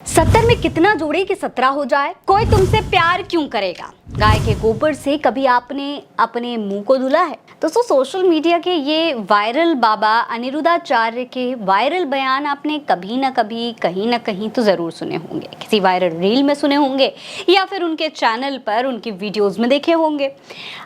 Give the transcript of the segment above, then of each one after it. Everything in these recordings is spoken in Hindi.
70 में कितना जोड़े कि 17 हो जाए। कोई तुमसे प्यार क्यों करेगा। गाय के गोबर से कभी आपने अपने मुंह को धुला है। दोस्तों, सोशल मीडिया के ये वायरल बाबा अनिरुद्धाचार्य के वायरल बयान आपने कभी ना कभी कहीं ना कहीं तो जरूर सुने होंगे। किसी वायरल रील में सुने होंगे या फिर उनके चैनल पर उनकी वीडियोस में देखे होंगे।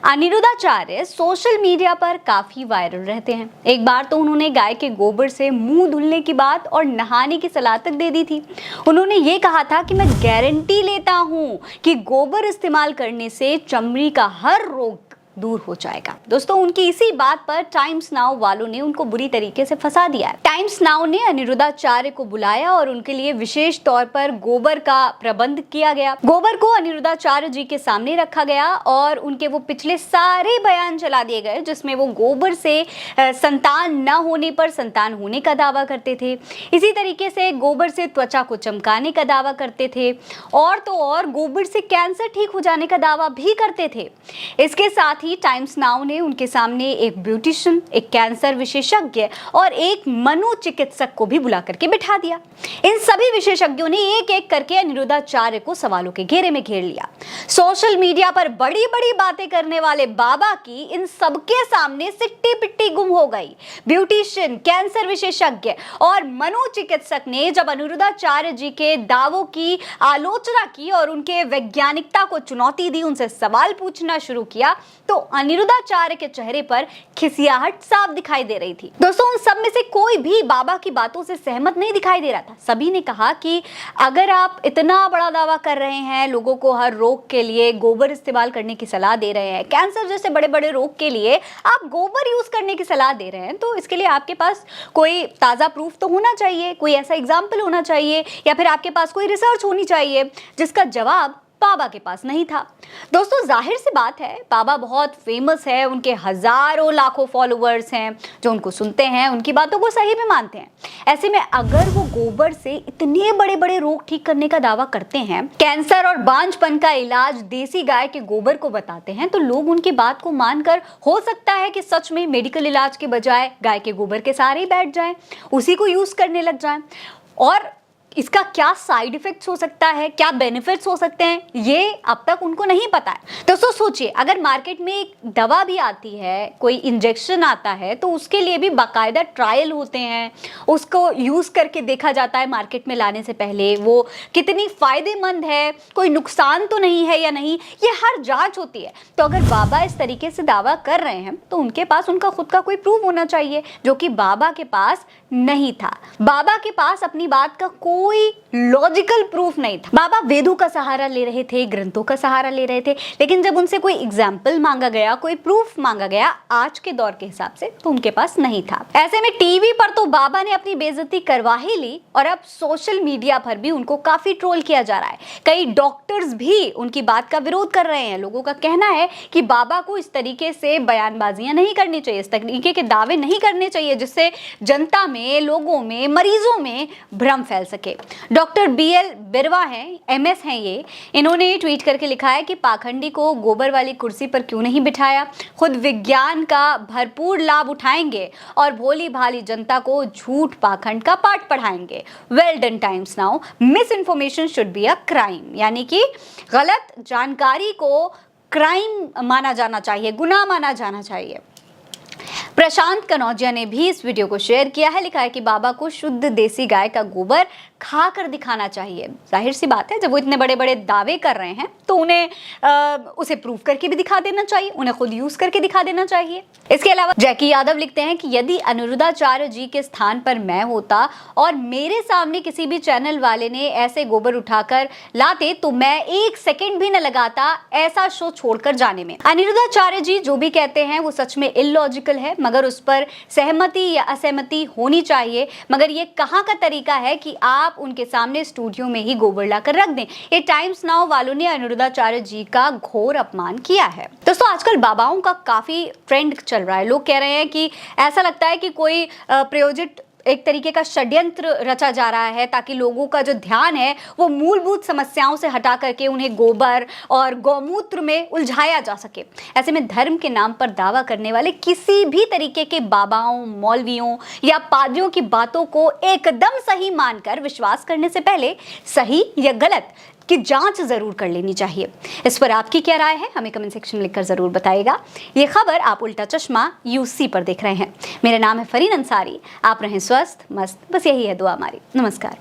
अनिरुद्धाचार्य सोशल मीडिया पर काफी वायरल रहते हैं। एक बार तो उन्होंने गाय के गोबर से मुंह धुलने की बात और नहाने की सलाह तक दे दी थी। उन्होंने ये कहा था कि मैं गारंटी लेता हूं कि गोबर इस्तेमाल करने से चमड़ी का हर रोग दूर हो जाएगा। दोस्तों, उनकी इसी बात पर टाइम्स नाउ वालों ने उनको बुरी तरीके से फंसा दिया है। टाइम्स नाउ ने अनिरुद्धाचार्य को बुलाया और उनके लिए विशेष तौर पर गोबर का प्रबंध किया गया। गोबर को अनिरुद्धाचार्य जी के सामने रखा गया और उनके वो पिछले सारे बयान चला दिए गए जिसमें वो गोबर से संतान न होने पर संतान होने का दावा करते थे। इसी तरीके से गोबर से त्वचा को चमकाने का दावा करते थे और तो और गोबर से कैंसर ठीक हो जाने का दावा भी करते थे। इसके साथ ही टाइम्स नाउ ने उनके सामने एक ब्यूटिशियन, एक कैंसर विशेषज्ञ और एक मनोचिकित्सक को भी बुला करके बिठा दिया। इन सभी विशेषज्ञों ने एक एक करके अनिरुद्धाचार्य को सवालों के घेरे में घेर लिया। सोशल मीडिया पर बड़ी बड़ी बातें करने वाले बाबा की इन सबके सामने सिट्टी पिट्टी गुम हो गई। ब्यूटिशियन, कैंसर विशेषज्ञ और मनोचिकित्सक ने जब अनिरुद्धाचार्य जी के दावों की आलोचना की और उनके वैज्ञानिकता को चुनौती दी, उनसे सवाल पूछना शुरू किया, तो अनिरुद्धाचार्य के चेहरे पर खिसियाहट साफ दिखाई दे रही थी। दोस्तों, उन सब में से कोई भी बाबा की बातों से सहमत नहीं दिखाई दे रहा था। सभी ने कहा कि अगर आप इतना बड़ा दावा कर रहे हैं, लोगों को हर रोग के लिए गोबर इस्तेमाल करने की सलाह दे रहे हैं, कैंसर जैसे बड़े बड़े रोग के लिए आप गोबर यूज करने की सलाह दे रहे हैं, तो इसके लिए आपके पास कोई ताजा प्रूफ तो होना चाहिए, कोई ऐसा एग्जाम्पल होना चाहिए या फिर आपके पास कोई रिसर्च होनी चाहिए, जिसका जवाब बाबा के पास नहीं था। दोस्तों, जाहिर सी बात है, बाबा बहुत फेमस है, उनके हजारों लाखों फॉलोअर्स हैं जो उनको सुनते हैं, उनकी बातों को सही भी मानते हैं। ऐसे में अगर वो गोबर से इतने बड़े बड़े रोग ठीक करने का दावा करते हैं, कैंसर और बांझपन का इलाज देसी गाय के गोबर को बताते हैं, तो लोग उनकी बात को मानकर हो सकता है कि सच में मेडिकल इलाज के बजाय गाय के गोबर के सहारे ही बैठ जाएं, उसी को यूज करने लग जाएं। और इसका क्या साइड इफेक्ट्स हो सकता है, क्या बेनिफिट्स हो सकते हैं, ये अब तक उनको नहीं पता है। दोस्तों, सोचिए, अगर मार्केट में एक दवा भी आती है, कोई इंजेक्शन आता है, तो उसके लिए भी बाकायदा ट्रायल होते हैं, उसको यूज करके देखा जाता है मार्केट में लाने से पहले वो कितनी फायदेमंद है, कोई नुकसान तो नहीं है या नहीं, ये हर जांच होती है। तो अगर बाबा इस तरीके से दावा कर रहे हैं तो उनके पास उनका खुद का कोई प्रूफ होना चाहिए, जो कि बाबा के पास नहीं था। बाबा के पास अपनी बात का कोई लॉजिकल प्रूफ नहीं था। बाबा वेदों का सहारा ले रहे थे, ग्रंथों का सहारा ले रहे थे, लेकिन जब उनसे कोई एग्जाम्पल मांगा गया, कोई प्रूफ मांगा गया आज के दौर के हिसाब से, तो उनके पास नहीं था। ऐसे में टीवी पर तो बाबा ने अपनी बेइज्जती करवा ही ली और अब सोशल मीडिया पर भी उनको काफी ट्रोल किया जा रहा है। कई डॉक्टर्स भी उनकी बात का विरोध कर रहे हैं। लोगों का कहना है कि बाबा को इस तरीके से बयानबाजियां नहीं करनी चाहिए, इस तरीके के दावे नहीं करने चाहिए जिससे जनता में, लोगों में, मरीजों में भ्रम फैल सके। डॉक्टर BL बिरवा हैं, MS हैं ये। इन्होंने ट्वीट करके लिखा है कि पाखंडी को गोबर वाली कुर्सी पर क्यों नहीं बिठाया, खुद विज्ञान का भरपूर लाभ उठाएंगे और भोली भाली जनता को झूठ पाखंड का पाठ पढ़ाएंगे। Well done times now, miss information should be a crime, यानी कि गलत जानकारी को क्राइम माना जाना चाहिए, गुनाह माना जाना चाहिए। प्रशांत कनौजिया ने भी इस वीडियो को शेयर किया है, लिखा है कि बाबा को शुद्ध देसी गाय का गोबर खाकर दिखाना चाहिए। जाहिर सी बात है, जब वो इतने बड़े बड़े दावे कर रहे हैं तो उन्हें उसे प्रूव करके भी दिखा देना चाहिए, उन्हें खुद यूज करके दिखा देना चाहिए। इसके अलावा जैकी यादव लिखते हैं कि यदि अनिरुद्धाचार्य जी के स्थान पर मैं होता और मेरे सामने किसी भी चैनल वाले ने ऐसे गोबर उठाकर लाते तो मैं एक सेकेंड भी न लगाता ऐसा शो छोड़कर जाने में। अनिरुद्धाचार्य जी जो भी कहते हैं वो सच में इलॉजिकल है, मगर उस पर सहमति या असहमति होनी चाहिए। मगर ये कहाँ का तरीका है कि आप उनके सामने स्टूडियो में ही गोबर लाकर रख दें। ये टाइम्स नाउ वालों ने अनिरुद्धाचार्य जी का घोर अपमान किया है। दोस्तों, आजकल बाबाओं का काफी ट्रेंड चल रहा है। लोग कह रहे हैं कि ऐसा लगता है कि कोई प्रायोजित एक तरीके का षड्यंत्र रचा जा रहा है ताकि लोगों का जो ध्यान है वो मूलभूत समस्याओं से हटा करके उन्हें गोबर और गौमूत्र में उलझाया जा सके। ऐसे में धर्म के नाम पर दावा करने वाले किसी भी तरीके के बाबाओं, मौलवियों या पादरियों की बातों को एकदम सही मानकर विश्वास करने से पहले सही या गलत की जांच जरूर कर लेनी चाहिए। इस पर आपकी क्या राय है, हमें कमेंट सेक्शन में लिखकर जरूर बताइएगा। ये खबर आप उल्टा चश्मा यूसी पर देख रहे हैं। मेरा नाम है फरीन अंसारी। आप रहें स्वस्थ मस्त, बस यही है दुआ हमारी। नमस्कार।